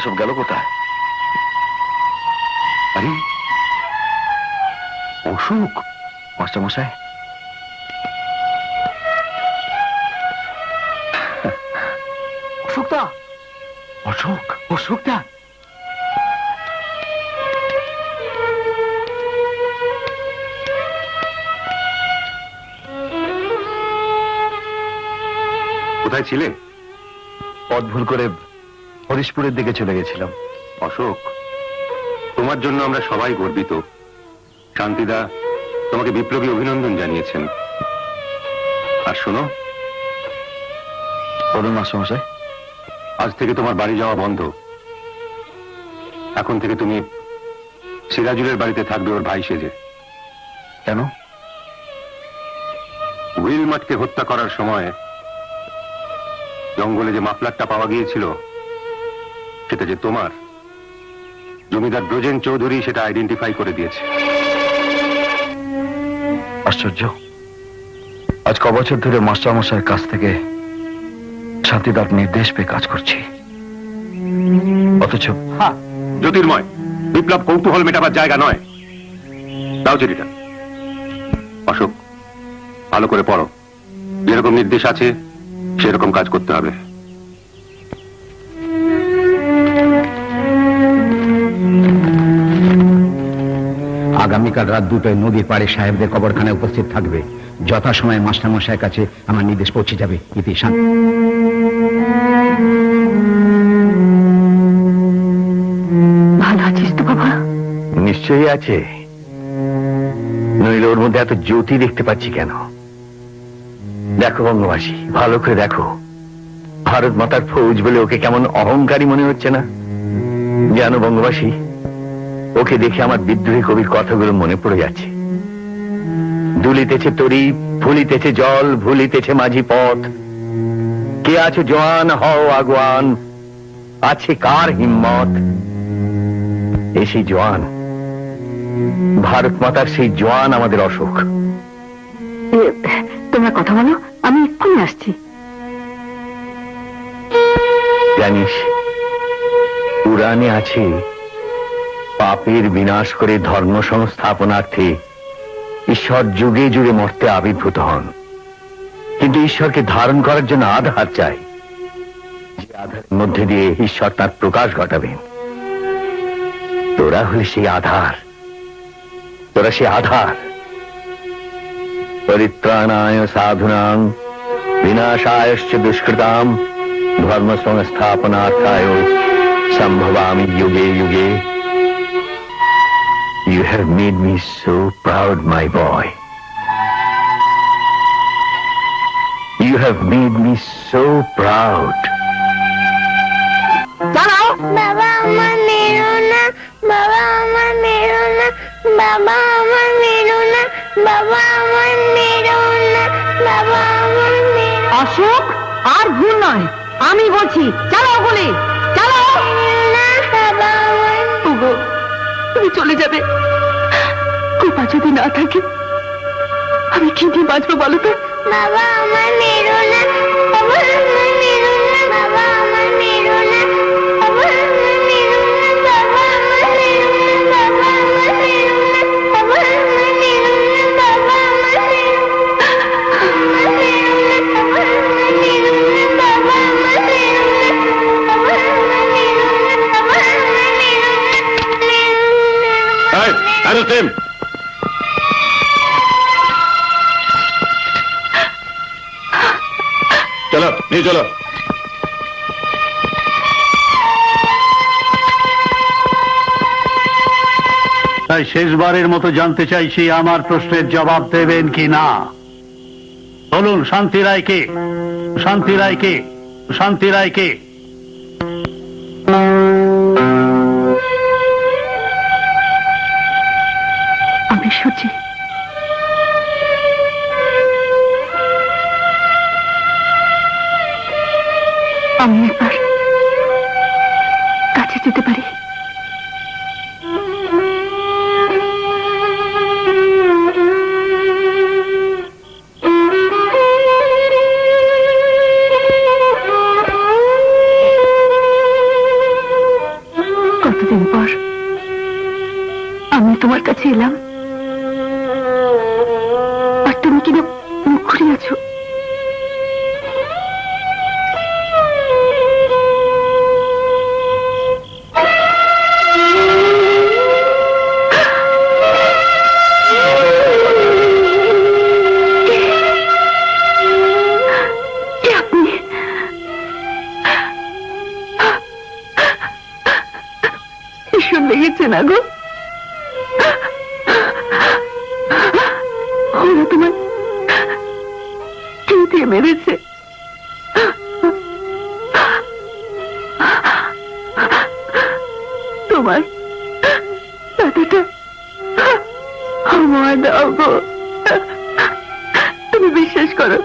সব গেল কোথায়? আরে অশোক, মাস্টারমশাই। অশোকদা, অশোক, অশোকদা। কোথায় ছিলে? পথ ভুল করে হরিশপুরের দিকে চলে গেছিলাম। অশোক, তোমার জন্য আমরা সবাই গর্বিত। শান্তিদা তোমাকে বিপ্লবী অভিনন্দন জানিয়েছেন। আর শোনো, বলুন মাস্টারমশাই। আজ থেকে তোমার বাড়ি যাওয়া বন্ধ। এখন থেকে তুমি সিরাজুলের বাড়িতে থাকবে ওর ভাই সেজে। কেন? উইলমাটকে হত্যা করার সময় জঙ্গলে যে মাফলারটা পাওয়া গিয়েছিল সেটা যে তোমার, জমিদার ব্রজেন চৌধুরী সেটা আইডেন্টিফাই করে দিয়েছে। আশ্চর্য, আজ ক বছর ধরে মাস্টারমশাইয়ের কাছ থেকে শান্তিদার নির্দেশ পেয়ে কাজ করছি, অথচ জ্যোতির্ময়, বিপ্লব কৌতূহল মেটাবার জায়গা নয়। দাও চিঠিটা। অশোক, ভালো করে পড়ো। যেরকম নির্দেশ আছে সেরকম কাজ করতে হবে। আগামীকাল রাত 2টায় নদীর পাড়ে সাহেবদের কবরখানায় উপস্থিত থাকবে। যথাসময়ে মাস্টারমশাইয়ের কাছে আমার নির্দেশ পৌঁছে যাবে। ইতি শান্তি। ভালো আছিস তো বাবা? নিশ্চয়ই আছে, নইলে ওর মধ্যে এত জ্যোতি দেখতে পাচ্ছি কেন? দেখো বঙ্গবাসী, ভালো করে দেখো। ভারত মাতার ফৌজ বলে ওকে কেমন অহংকারী মনে হচ্ছে না? জানো বঙ্গবাসী, ওকে দেখে আমার বিদ্রোহী কবির কথাগুলো মনে পড়ে যাচ্ছে। দুলিতেছে তরি, ফুলিতেছে জল, ভুলিতেছে মাঝি পথ। কে আছে জওয়ান, হও আগুয়ান, আছে কার হিম্মত? এই জওয়ান, ভারত মাতার সেই জওয়ান আমাদের অশোক। তোমরা কথা বলো, আমি এক্ষুনি আসছি। জানিস, পুরাণে আছে পাপের বিনাশ করে ধর্ম সংস্থাপনার্থে ঈশ্বর যুগে যুগে মর্তে আবির্ভূত হন, কিন্তু ঈশ্বরকে ধারণ করার জন্য আধার চাই, যে আধারের মধ্যে দিয়ে ঈশ্বর তার প্রকাশ ঘটাবেন। তোরা হলে সেই আধার, তোরা সেই আধার। পরিত্রাণায় সাধুনাং বিনাশায়শ্চ দুষ্কৃতাম ধর্ম সংস্থাপনার্থায় সম্ভবামি যুগে যুগে। You have made me so proud, my boy. You have made me so proud. দাঁড়াও। বাবা আমার মেরো না, বাবা আমার মেরো না, বাবা আমার মেরো না, বাবা আমার মেরো না, বাবা আমার মেরো অশোক, আর ভুল নয়, আমি বলছি চালাও বলে, চালাও না, বাবা আমার। ওগো, তুমি চলে যাবে। কৃপা যদি না থাকে আমি কি দিয়ে বাঁচবো বলো তো? বাবা আমার মেরো না, বাবা আমার মেরো না, বাবা আমার মেরো না, বাবা আমার মেরো না, বাবা আমার মেরো না, বাবা আমার মেরো না, বাবা আমার মেরো না, বাবা আমার মেরো না, বাবা আমার মেরো না, বাবা আমার মেরো না, বাবা আমার মেরো না, বাবা আমার মেরো না, বাবা আমার মেরো না। চলো, নিয়ে চলো। তাই শেষবারের মতো জানতে চাইছি, আমার প্রশ্নের জবাব দেবেন কি না? বলুন, শান্তি রায় কে? শান্তি রায় কে? শান্তি রায় কে? আমি সুচি। আমি একবার কাছে যেতে পারি? আমি তোমার কাছে এলাম, আর তুমি কিনা মুখ ঘুরে আছো। ভীষণ লেগেছে না গো? ওরা তোমার কি দিয়ে মেরেছে? তোমার ব্যথাটা আমায় দাও গো। তুমি বিশ্বাস করো,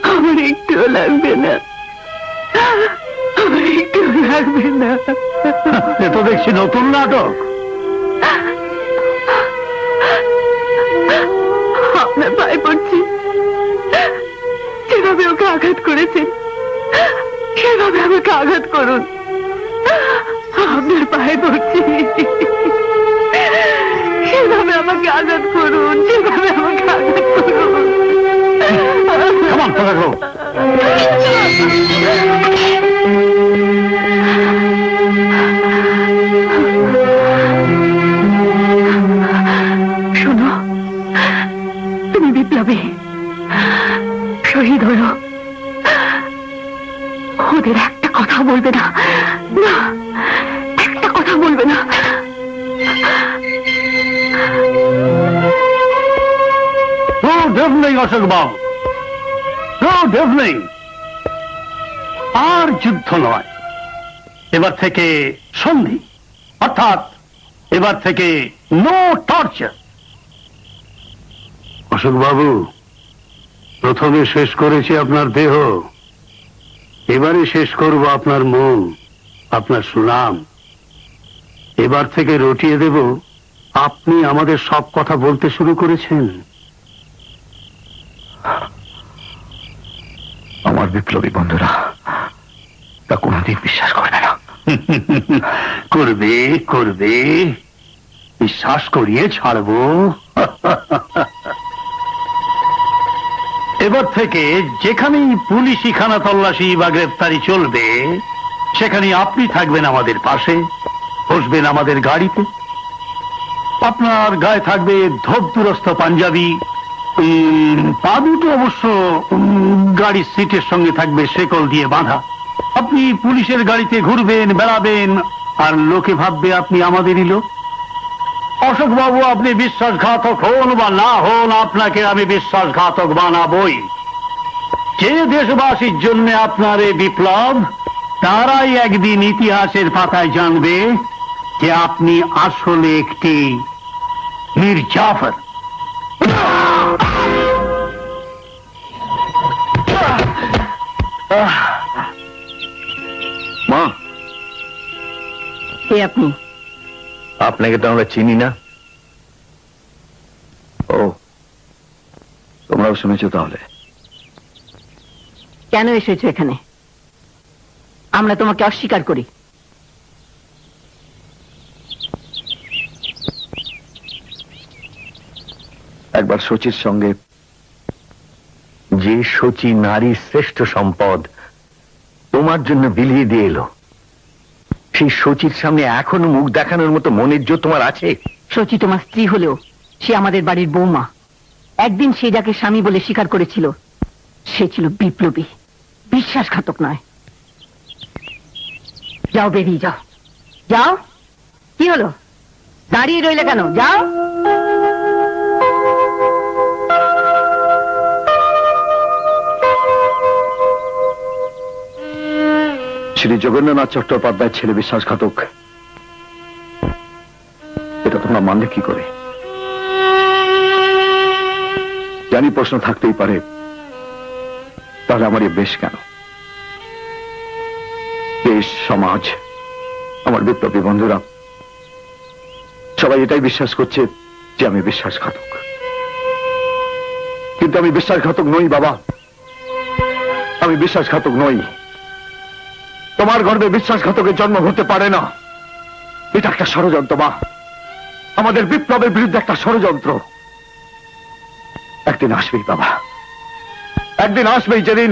আমার একটুও লাগবে না, আমার একটুও লাগবে না। এ তো দেখছি নতুন নাটক। আপনার পায়ে পড়ছি, যেভাবে ওকে আঘাত করেছেন সেভাবে আমাকে আঘাত করুন। আপনার পায়ে পড়ছি, সেভাবে আমাকে আঘাত করুন, সেভাবে আমাকে আঘাত করুন। কেমন করে গো? শোনো, তুমি বিপ্লবী, শহীদ হলো, ওদের একটা কথা বলবে না, না একটা কথা বলবে না। গুড ইভিনিং অশোক বাবু, গুড ইভিনিং। আর যুদ্ধ নয়, এবার থেকে সন্ধি, অর্থাৎ এবার থেকে নো টর্চার। অশোক বাবু, প্রথমে শেষ করেছি আপনার দেহ, এবারে শেষ করব আপনার মন, আপনার সুনাম। এবার থেকে রটিয়ে দেব আপনি আমাদের সব কথা বলতে শুরু করেছেন। আমার বিপ্লবী বন্ধুরা তা কোনোদিন বিশ্বাস করবে না। করবে করবে, বিশ্বাস করিয়ে ছাড়বো। এবার থেকে যেখানেই পুলিশি খানা তল্লাশি বা গ্রেফতারি চলবে, সেখানে আপনি থাকবেন আমাদের পাশে, বসবেন আমাদের গাড়িতে। আপনার গায়ে থাকবে ধোপদুরস্ত পাঞ্জাবি, পা দুটো অবশ্য গাড়ির সিটের সঙ্গে থাকবে শেকল দিয়ে বাঁধা। আপনি পুলিশের গাড়িতে ঘুরবেন, বেড়াবেন, আর লোকে ভাববে আপনি আমাদেরই লোক। অশোক বাবু, আপনি বিশ্বাসঘাতক হন বা না হন, আপনাকে আমি বিশ্বাসঘাতক বানাবই। যে দেশবাসীর জন্য আপনার এই বিপ্লব, তারাই একদিন ইতিহাসের পাতায় জানবে যে আপনি আসলে একটি মীর জাফর। মা, কে আপনি? আপনাকে তো আমরা চিনি না। ও, তোমরাও শুনেছো তাহলে? কেন এসেছো এখানে? আমরা তোমাকে অস্বীকার করি। একবার শচীর সঙ্গে, যে সচি নারীর শ্রেষ্ঠ সম্পদ তোমার জন্য বিলিয়ে দিয়ে এলো, সেই সচির সামনে এখনো মুখ দেখানোর মতো মনের জোর তোমার আছে? শচী তোমার স্ত্রী হলেও সে আমাদের বাড়ির বৌমা। একদিন সে যাকে স্বামী বলে স্বীকার করেছিল, সে ছিল বিপ্লবী, বিশ্বাসঘাতক নয়। যাও, বেরিয়ে যাও। যাও। কি হলো, দাঁড়িয়ে রইলে কেন? যাও। শ্রী যোগেন্দ্রনাথ চট্টোপাধ্যায়ের ছেলে বিশ্বাসঘাতক, এটা তোমরা মানলে কি করে? জানি প্রশ্ন থাকতেই পারে, তাহলে আমার বেশ কেন? দেশ, সমাজ, আমার বিপ্লবী বন্ধুরা সবাই এটাই বিশ্বাস করছে যে আমি বিশ্বাসঘাতক। কিন্তু আমি বিশ্বাসঘাতক নই বাবা, আমি বিশ্বাসঘাতক নই। তোমার গর্ভে বিশ্বাসঘাতকের জন্ম হতে পারে না, এটা একটা ষড়যন্ত্র মা, আমাদের বিপ্লবের বিরুদ্ধে একটা ষড়যন্ত্র। একদিন আসবেই বাবা, একদিন আসবেই যেদিন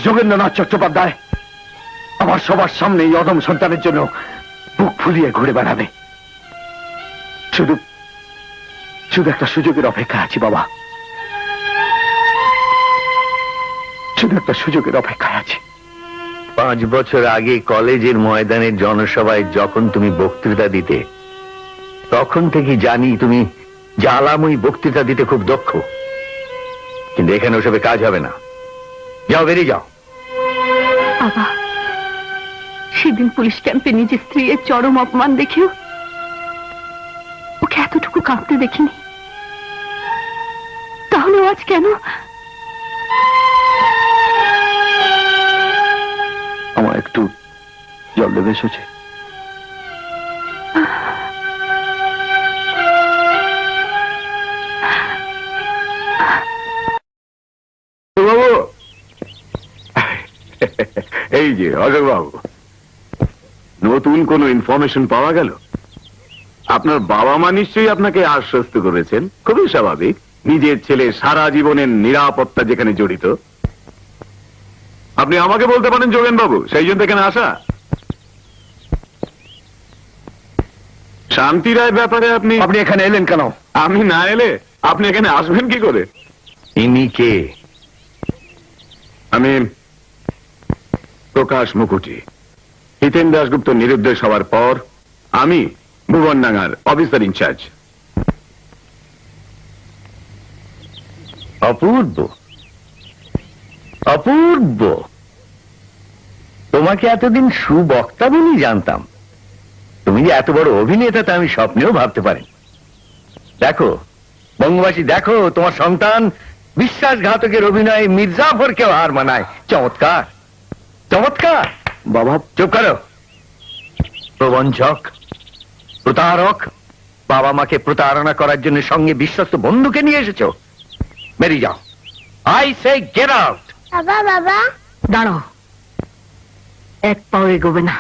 যোগেন্দ্রনাথ চট্টোপাধ্যায় আমার সবার সামনে এই অদম সন্তানের জন্য বুক ফুলিয়ে ঘুরে বেড়াবে। শুধু শুধু একটা সুযোগের অপেক্ষা আছি বাবা, শুধু একটা সুযোগের অপেক্ষায় আছি। 5 বছর আগে কলেজের ময়দানের জনসভায় যখন তুমি বক্তৃতা দিতে, তখন থেকে জানি তুমি জ্বালাময়ী বক্তৃতা দিতে খুব দক্ষ। কিন্তু এখানে ওসবে কাজ হবে না। যাও, বেরিয়ে যাও। বাবা, সেদিন পুলিশ ক্যাম্পে নিজের স্ত্রীর চরম অপমান দেখেও ওকে এতটুকু কাঁদতে দেখিনি, তাহলে আজ কেন? আমার একটু জল দেবে এসেছে। বাবু, এই যে অশোক বাবু, নতুন কোন ইনফরমেশন পাওয়া গেল? আপনার বাবা মা নিশ্চয়ই আপনাকে আশ্বস্ত করেছেন। খুবই স্বাভাবিক, নিজের ছেলে সারা জীবনের নিরাপত্তা যেখানে জড়িত। আপনি আমাকে বলতে পারেন যোগেন বাবু, সেই জন্য এখানে আসা। শান্তি রায়ের ব্যাপারে আপনি আপনি এখানে এলেন কেন? আমি না এলে আপনি এখানে আসবেন কি করে? ইনি কে? আমি প্রকাশ মুখুটি। হিতেন দাশগুপ্ত নিরুদ্দেশ হওয়ার পর আমি ভুবনডাঙ্গার অফিসার ইনচার্জ। অপূর্ব, অপূর্ব। তোমাকে এতদিন সুবক্তা বলেই জানতাম। তুমি যে এত বড় অভিনেতা তা আমি স্বপ্নেও ভাবতে পারি। দেখো বঙ্গবাসী, দেখো তোমার সন্তান বিশ্বাসঘাতকের অভিনয়ে মির্জাফরকেও হার মানায়। চমৎকার, চমৎকার। বাবা চুপ করো। প্রবঞ্চক, প্রতারক, বাবা মাকে প্রতারণা করার জন্য সঙ্গে বিশ্বস্ত বন্ধুকে নিয়ে এসেছো। বেরিয়ে যাও। I say get out. বাবা বাবা দাঁড়াও, এক পাও এগোবে না।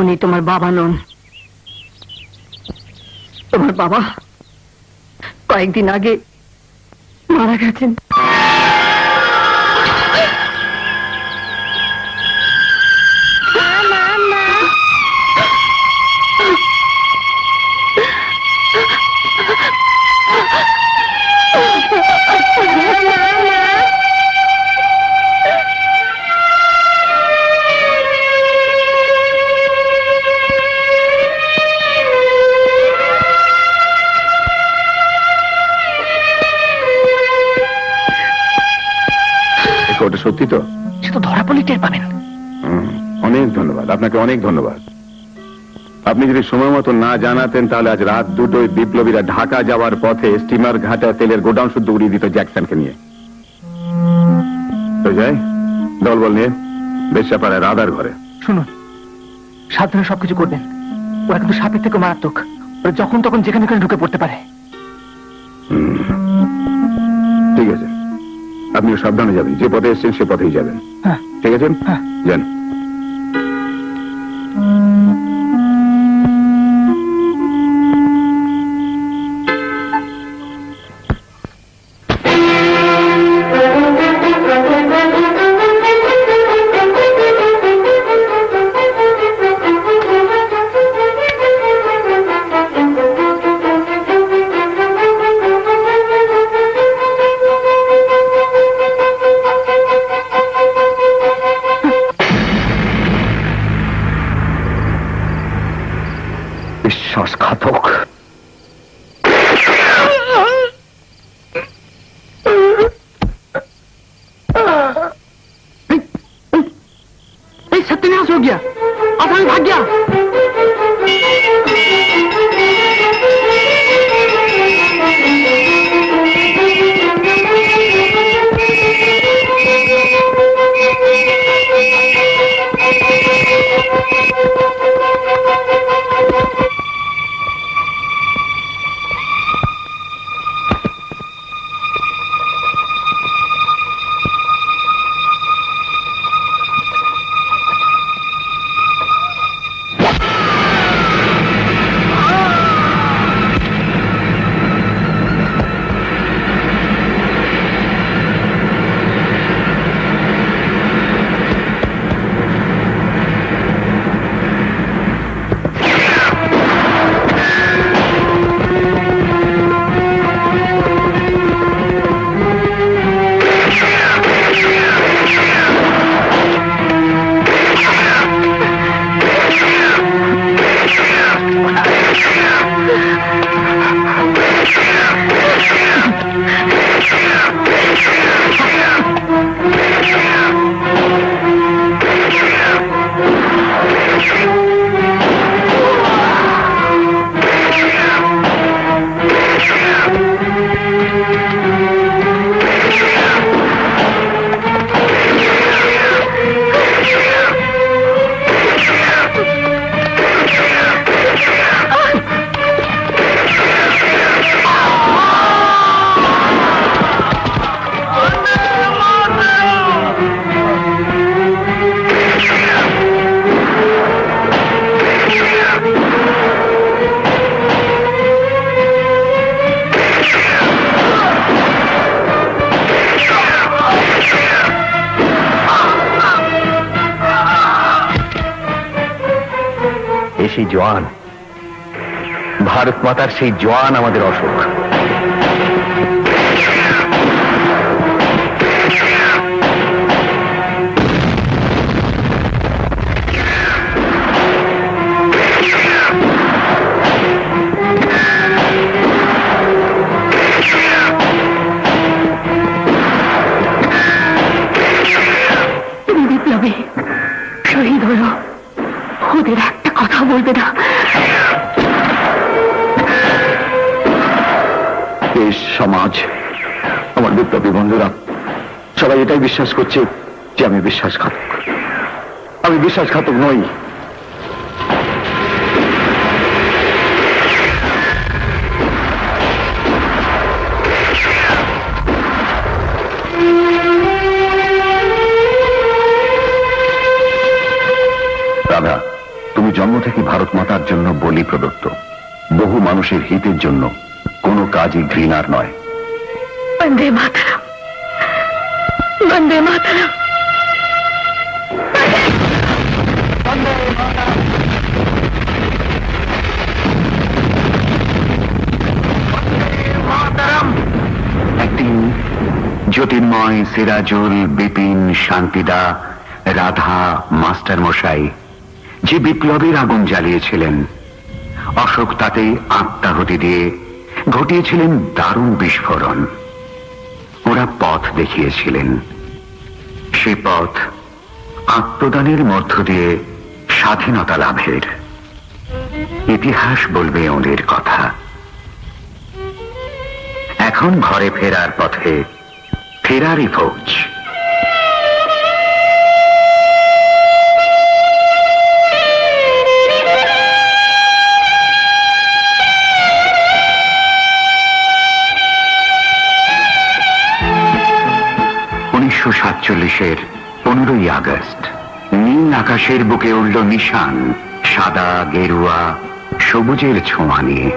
উনি তোমার বাবা নন। তোমার বাবা কয়েকদিন আগে মারা গেছেন। মা মা মা ওটা সত্যি তো? সে তো ধরা পড়লে টের পাবেন। অনেক ধন্যবাদ আপনাকে, অনেক ধন্যবাদ। আপনি যদি সময় মতো না জানাতেন তাহলে আজ রাত 2টোয় বিপ্লবীরা ঢাকা যাওয়ার পথে স্টিমার ঘাটা তেলের গোডাউন শুদ্ধ উড়িয়ে দিত জ্যাকসনকে নিয়ে। তো যাই, দলবল নিয়ে বেশ্যাপাড়ায় রাধার ঘরে। শুনুন, সাবধানে সবকিছু করবেন। ওরা কিন্তু সাপের থেকে মারাত্মক। ওরা যখন তখন যেখানে ঢুকে পড়তে পারে। ঠিক আছে, আপনিও সাবধানে যাবেন। যে পথে এসেছেন সে পথেই যাবেন। হ্যাঁ। ঠিক আছে, হ্যাঁ। যান। বিশ্বাসঘাতক। सत्यानाश हो गया, आसामी भाग गया। সেই জওয়ান, ভারত মাতার সেই জওয়ান আমাদের অশোক। তুমি বিপ্লবী শহীদ হলো, ওদের একটা কথা বলবে না। দেশ, সমাজ, আমার বিপ্লবী বন্ধুরা সবাই এটাই বিশ্বাস করছে যে আমি বিশ্বাসঘাতক। আমি বিশ্বাসঘাতক নই। রাধা, তুমি জন্ম থেকে ভারত মাতার জন্য বলি প্রদত্ত। বহু মানুষের হিতের জন্য কোনো কাজই ঘৃণার নয়। বন্দে মাতরম, বন্দে মাতরম। 3 জ্যোতির্ময়, সিরাজুল, বিপিন, শান্তিদা, রাধা, মাস্টার মশাই যে বিপ্লবের আগুন জ্বালিয়েছিলেন, অশোক তাতেই আত্মাহুতি দিয়ে ঘটিয়েছিলেন দারুণ বিস্ফোরণ। ওরা পথ দেখিয়েছিলেন, সে পথ আত্মদানের মধ্য দিয়ে স্বাধীনতা লাভের। ইতিহাস বলবে ওদের কথা। এখন ঘরে ফেরার পথে ফেরারি ফৌজ। উনিশশো 47-এর 15ই আগস্ট নীল আকাশের বুকে উঠল নিশান, সাদা, গেরুয়া, সবুজের ছোঁয়া নিয়ে।